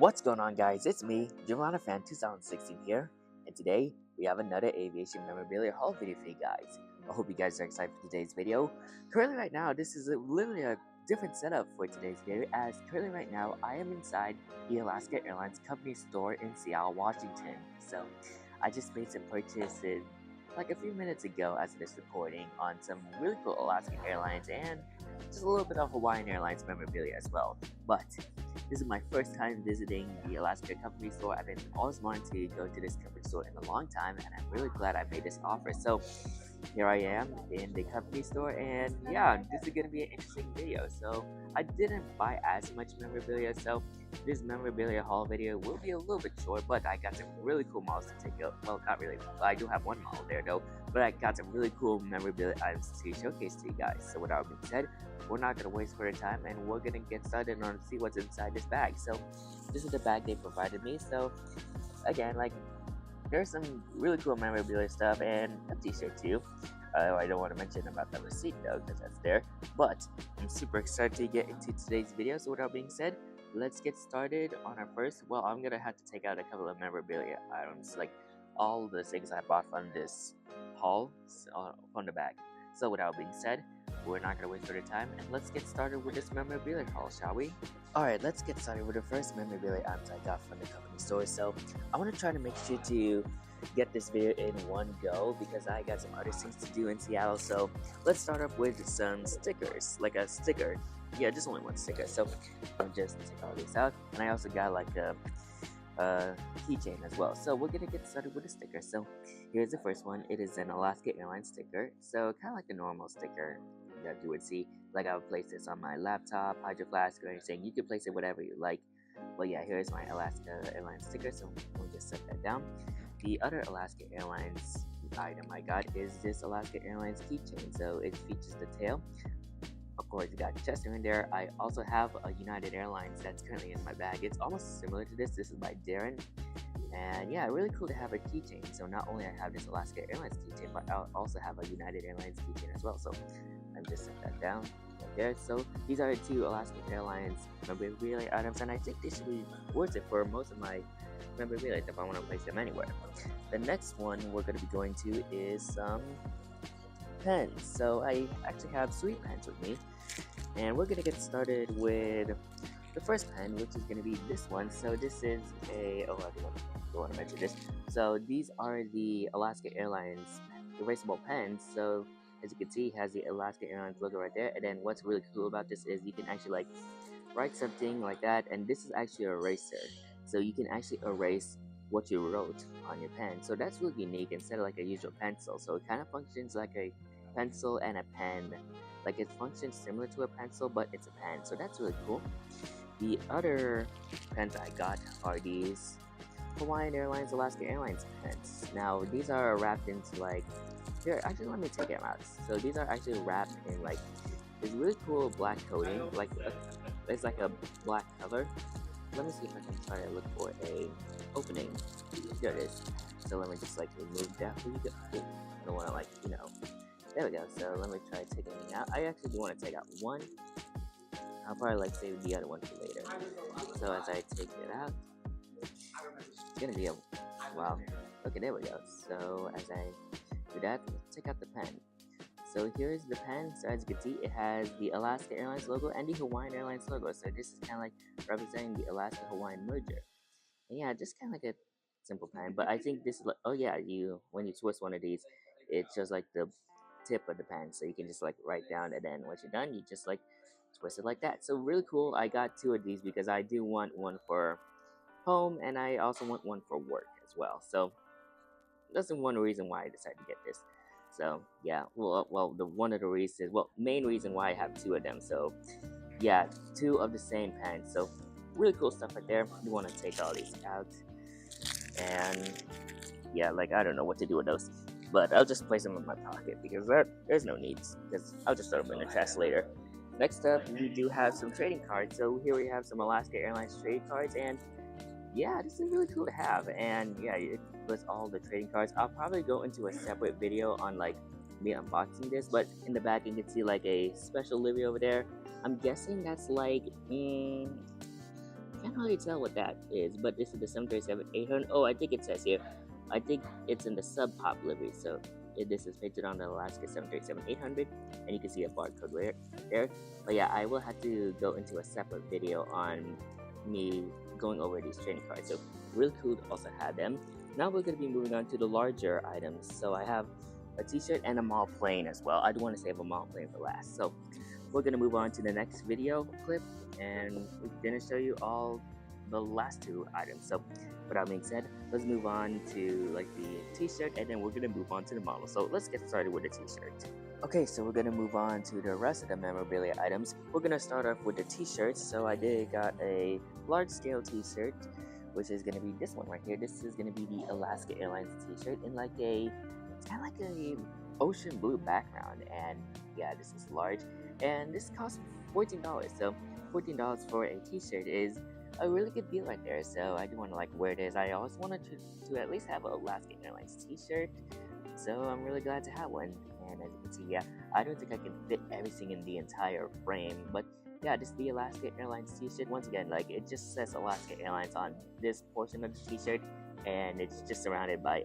What's going on, guys? It's me, Fan 2016 here, and today we have another Aviation Memorabilia Haul video for you guys. I hope you guys are excited for today's video. Currently right now, this is literally a different setup for today's video, as currently right now, I am inside the Alaska Airlines company store in Seattle, Washington. So, I just made some purchases like a few minutes ago as of this recording on some really cool Alaska Airlines and just a little bit of Hawaiian Airlines memorabilia as well. But this is my first time visiting the Alaska company store. I've been always wanting to go to this company store in a long time, and I'm really glad I made this offer. So here I am in the company store, and yeah, this is gonna be an interesting video. So I didn't buy as much memorabilia, so this memorabilia haul video will be a little bit short, but I got some really cool models to take out. Well, not really. I do have one model there though, but I got some really cool memorabilia items to showcase to you guys. So with that being said, we're not gonna waste further time, and we're gonna get started on see what's inside this bag. So this is the bag they provided me. So again, like, there's some really cool memorabilia stuff and a t-shirt too. I don't want to mention about the receipt though, because that's there. But I'm super excited to get into today's video. So with that being said, let's get started on our first. Well, I'm gonna have to take out a couple of memorabilia items, like all the things I bought from this haul on the bag. So with that being said, we're not gonna waste further time, and let's get started with this memorabilia haul, shall we? Alright, let's get started with the first memorabilia items I got from the company store. So I want to try to make sure to get this video in one go because I got some other things to do in Seattle. So let's start up with some stickers, like a sticker. Yeah, just only one sticker. So I'll just take all these out, and I also got like a keychain as well. So we're gonna get started with the sticker. So here's the first one. It is an Alaska Airlines sticker. So kind of like a normal sticker that you would see. Like I would place this on my laptop, hydro flask, or anything. You can place it whatever you like. But yeah, here's my Alaska Airlines sticker. So we'll just set that down. The other Alaska Airlines item I got is this Alaska Airlines keychain. So it features the tail. Of course, you got Chester in there. I also have a United Airlines that's currently in my bag. It's almost similar to this. This is by Darren. And yeah, really cool to have a keychain. So not only I have this Alaska Airlines keychain, but I also have a United Airlines keychain as well. So I'm just set that down right there. So these are the two Alaska Airlines memorabilia items, and I think this should be worth it for most of my memorabilia if I want to place them anywhere. The next one we're going to be going to is some pens. So I actually have 3 pens with me, and we're going to get started with the first pen, which is going to be this one. So this is a, oh, I don't want to mention this. So these are the Alaska Airlines erasable pens. So as you can see, it has the Alaska Airlines logo right there. And then what's really cool about this is you can actually like write something like that, and this is actually an eraser. So you can actually erase what you wrote on your pen. So that's really unique instead of like a usual pencil. So it kind of functions like a pencil and a pen. Like it functions similar to a pencil, but it's a pen. So that's really cool. The other pens I got are these Hawaiian Airlines, Alaska Airlines pens. Now these are wrapped into like, here, actually let me take them out. So these are actually wrapped in like this really cool black coating, like it's like a black color. Let me see if I can try to look for a opening. There it is. So let me just like remove that for you guys. I don't want to like, you know, there we go. So let me try taking it out. I actually do want to take out one. I'll probably like save the other one for later. So as I take it out, it's gonna be a, wow. Okay, there we go. So as I do that, let's take out the pen. So here's the pen. So as you can see, it has the Alaska Airlines logo and the Hawaiian Airlines logo. So this is kind of like representing the Alaska-Hawaiian merger. And yeah, just kind of like a simple pen. But I think this is like, oh yeah, when you twist one of these, it shows like the tip of the pen. So you can just like write down, and then once you're done, you just like twist it like that. So really cool. I got 2 of these because I do want one for home, and I also want one for work as well. So that's the one reason why I decided to get this. So yeah, well, the one of the reasons, well, main reason why I have 2 of them. So yeah, 2 of the same pen. So really cool stuff right there. You want to take all these out, and yeah, like I don't know what to do with those, but I'll just place them in my pocket because there's no need, because I'll just throw them in the trash later. Next up, we do have some trading cards. So here we have some Alaska Airlines trading cards, and yeah, this is really cool to have. And yeah, it lists all the trading cards. I'll probably go into a separate video on like me unboxing this, but in the back you can see like a special livery over there. I'm guessing that's like can't really tell what that is, but this is the 737-800. Oh, I think it says here. I think it's in the sub-top livery. So this is pictured on the Alaska 737-800, and you can see a barcode right there. But yeah, I will have to go into a separate video on me going over these training cards. So really cool to also have them. Now we're going to be moving on to the larger items. So I have a t-shirt and a model plane as well. I do want to save a model plane for last. So we're going to move on to the next video clip, and we're going to show you all the last two items. So with that being said, let's move on to like the t-shirt, and then we're going to move on to the model. So let's get started with the t-shirt. Okay, so we're going to move on to the rest of the memorabilia items. We're going to start off with the t-shirts. So I got a large scale t-shirt, which is going to be this one right here. This is going to be the Alaska Airlines t-shirt in like it's kind of like a ocean blue background, and yeah, this is large, and this costs $14. So $14 for a t-shirt is a really good deal right there. So I do want to like wear this. I always wanted to at least have an Alaska Airlines t-shirt, so I'm really glad to have one. And as you can see, yeah, I don't think I can fit everything in the entire frame, but yeah, this is the Alaska Airlines t-shirt. Once again, like it just says Alaska Airlines on this portion of the t-shirt, and it's just surrounded by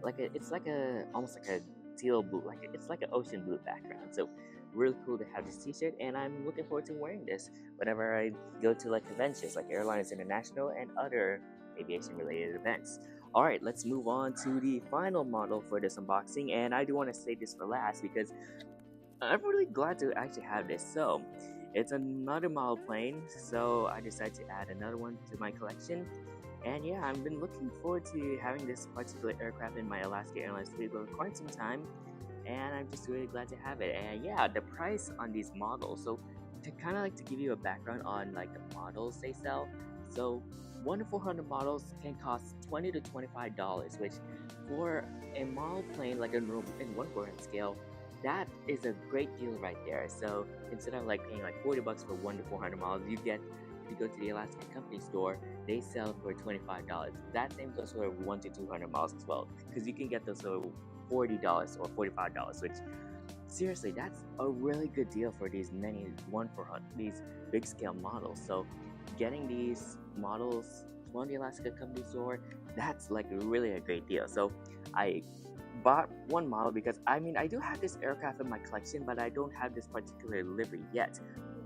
it's like a almost like a teal blue, it's like an ocean blue background. So really cool to have this t-shirt, and I'm looking forward to wearing this whenever I go to like conventions like Airlines International and other aviation related events. Alright, let's move on to the final model for this unboxing, and I do want to save this for last because I'm really glad to actually have this. So it's another model plane, so I decided to add another one to my collection. And yeah, I've been looking forward to having this particular aircraft in my Alaska Airlines fleet for quite some time, and I'm just really glad to have it. And yeah, the price on these models, so to kind of like to give you a background on like the models they sell, so 1 to 400 models can cost $20 to $25, which for a model plane like in 1/4 scale, that is a great deal right there. So instead of like paying like $40 for 1 to 400 models, you get, if you go to the Alaska company store, they sell for $25. That same goes for 1 to 200 models as well, because you can get those for $40 or $45, which seriously, that's a really good deal for these these big scale models. So getting these models from the Alaska company store, that's like really a great deal. So I bought one model because I mean I do have this aircraft in my collection, but I don't have this particular livery yet.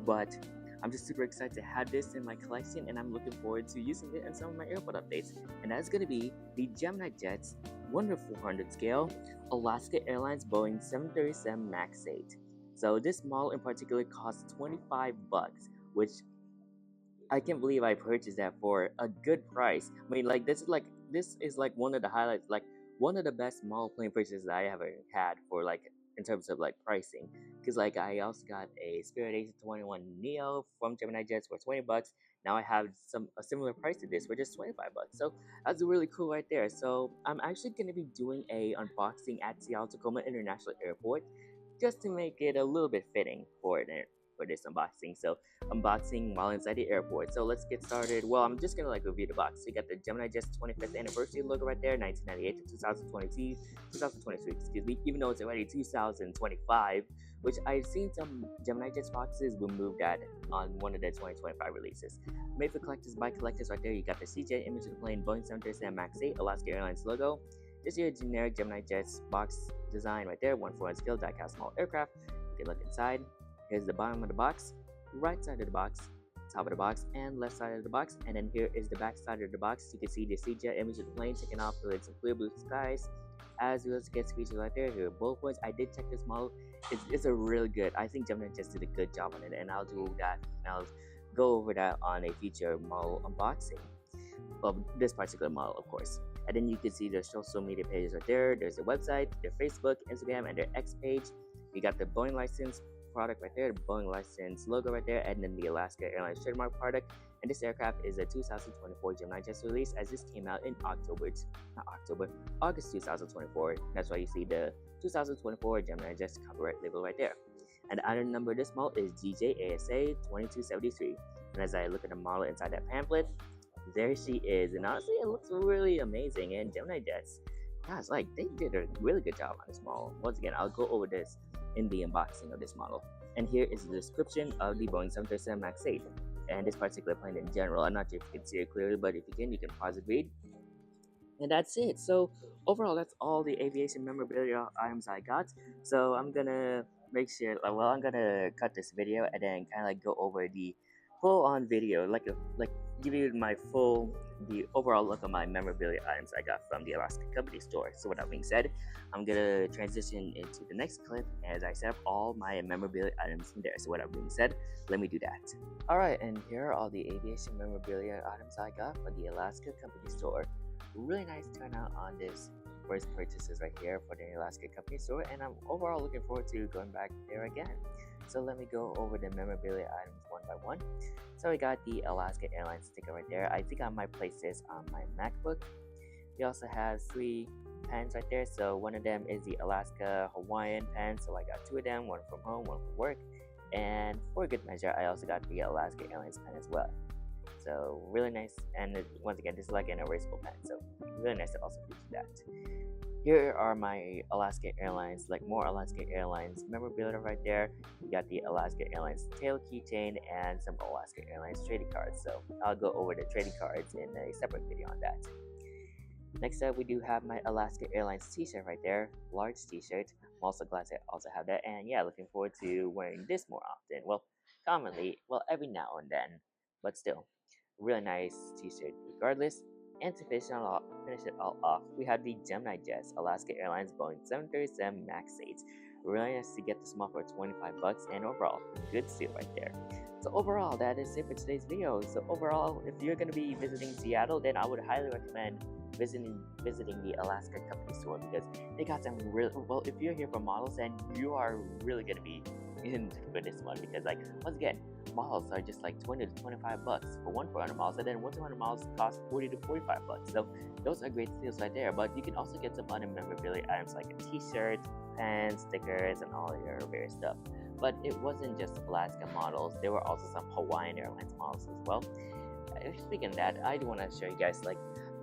But I'm just super excited to have this in my collection, and I'm looking forward to using it in some of my airport updates. And that's going to be the Gemini Jets 1 to 400 scale Alaska Airlines Boeing 737 MAX 8. So this model in particular costs $25, which I can't believe I purchased that for a good price. I mean, like this is like one of the highlights, like one of the best model plane purchases I ever had for like in terms of like pricing. Because like I also got a Spirit AC-21 Neo from Gemini Jets for $20. Now I have a similar price to this for just $25. So that's really cool right there. So I'm actually gonna be doing a unboxing at Seattle-Tacoma International Airport, just to make it a little bit fitting for this unboxing. So unboxing while inside the airport. So let's get started. Well, I'm just gonna like review the box. So you got the Gemini Jets 25th anniversary logo right there, 1998 to 2023, excuse me, even though it's already 2025, which I've seen some Gemini Jets boxes removed that on one of the 2025 releases. Made for collectors by collectors right there. You got the CJ image of the plane, Boeing 737 MAX 8, Alaska Airlines logo. Just your generic Gemini Jets box design right there, 1/4 scale die-cast small aircraft. You can look inside. Here's the bottom of the box, right side of the box, top of the box, and left side of the box. And then here is the back side of the box. You can see the CJ image of the plane taken off with some clear blue skies, as well as gets featured right there. Here are bullet points. I did check this model. It's a really good. I think Gemini just did a good job on it, and I'll do that. I'll go over that on a future model unboxing of this particular model, of course. And then you can see their social media pages right there. There's their website, their Facebook, Instagram, and their X page. You got the Boeing license product right there, the Boeing license logo right there, and then the Alaska Airlines trademark product. And this aircraft is a 2024 Gemini Jets release, as this came out in August 2024. That's why you see the 2024 Gemini Jets copyright label right there. And the item number of this model is GJASA 2273. And as I look at the model inside that pamphlet, there she is. And honestly, it looks really amazing. And Gemini Jets, guys, like they did a really good job on this model. Once again, I'll go over this in the unboxing of this model. And here is the description of the Boeing 737 MAX 8. and this particular plane in general. I'm not sure if you can see it clearly, but if you can, you can pause it, read. And that's it. So overall, that's all the aviation memorabilia items I got. So I'm gonna make sure, well, I'm gonna cut this video and then kind of like go over the full-on video, like give you the overall look of my memorabilia items I got from the Alaska Company store. So with that being said, I'm gonna transition into the next clip as I set up all my memorabilia items in there. So with that being said, let me do that. Alright, and here are all the aviation memorabilia items I got from the Alaska Company store. Really nice turnout on this first purchases right here for the Alaska Company store, and I'm overall looking forward to going back there again. So let me go over the memorabilia items one by one. So we got the Alaska Airlines sticker right there. I think I might place this on my MacBook. We also have 3 pens right there. So one of them is the Alaska Hawaiian pen, so I got 2 of them, one from home, one from work. And for good measure, I also got the Alaska Airlines pen as well. So really nice, and once again, this is like an erasable pen, so really nice to also feature that. Here are my Alaska Airlines, like more Alaska Airlines memorabilia right there. We got the Alaska Airlines tail keychain and some Alaska Airlines trading cards. So I'll go over the trading cards in a separate video on that. Next up, we do have my Alaska Airlines t-shirt right there, large t-shirt. I'm also glad to also have that, and yeah, looking forward to wearing this more often. Well, commonly, well, every now and then, but still. Really nice t-shirt regardless. And to finish it all off, we have the Gemini Jets Alaska Airlines Boeing 737 MAX 8. Really nice to get this one for $25, and overall, good steal right there. So overall, that is it for today's video. So overall, if you're going to be visiting Seattle, then I would highly recommend visiting the Alaska Company store, because they got some really, well, if you're here for models, then you are really going to be in for this one, because like, once again, models are just like 20 to 25 bucks for one 400 miles, and then 200 miles cost 40 to 45 bucks. So those are great deals right there. But you can also get some other memorabilia items like a t-shirt, pens, stickers, and all your various stuff. But it wasn't just Alaska models, there were also some Hawaiian Airlines models as well. Speaking of that, I do want to show you guys like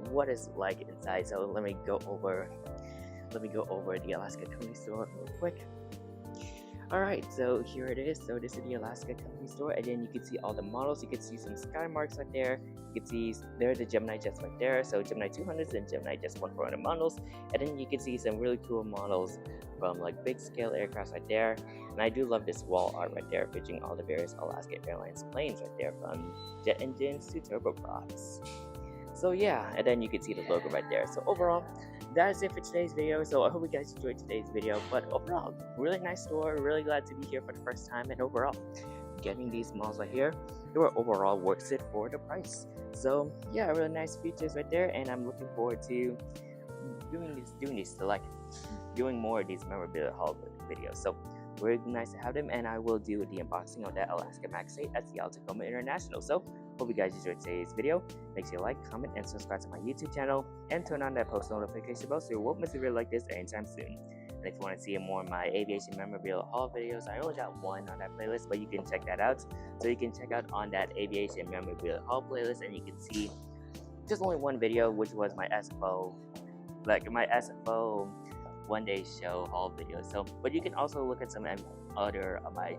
what it's like inside. So let me go over the Alaska Company store real quick. Alright, so here it is. So this is the Alaska Company store, and then you can see all the models. You can see some sky marks right there. You can see there are the Gemini Jets right there. So Gemini 200s and Gemini Jets 1400 models. And then you can see some really cool models from like big scale aircraft right there. And I do love this wall art right there, featuring all the various Alaska Airlines planes right there, from jet engines to turboprops. So yeah, and then you can see the logo right there. So overall, that is it for today's video. So I hope you guys enjoyed today's video. But overall, really nice store. Really glad to be here for the first time. And overall, getting these models right here, they were overall worth it for the price. So yeah, really nice features right there. And I'm looking forward to doing more of these memorabilia haul videos. So really nice to have them, and I will do the unboxing of that Alaska MAX 8 at the Tacoma International. So hope you guys enjoyed today's video. Make sure you like, comment, and subscribe to my YouTube channel, and turn on that post notification bell so you won't miss a video like this anytime soon. And if you want to see more of my aviation memorabilia haul videos, I only got one on that playlist, but you can check that out. So you can check out on that aviation memorabilia haul playlist, and you can see just only one video, which was my SFO one-day show haul video. So, but you can also look at some other of my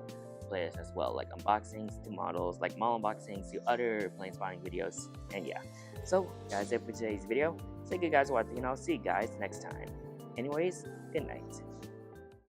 playlists as well, like unboxings to models, like model unboxings to other plane spotting videos. And yeah, so that's it for today's video. Thank you guys for watching, and I'll see you guys next time. Anyways, good night.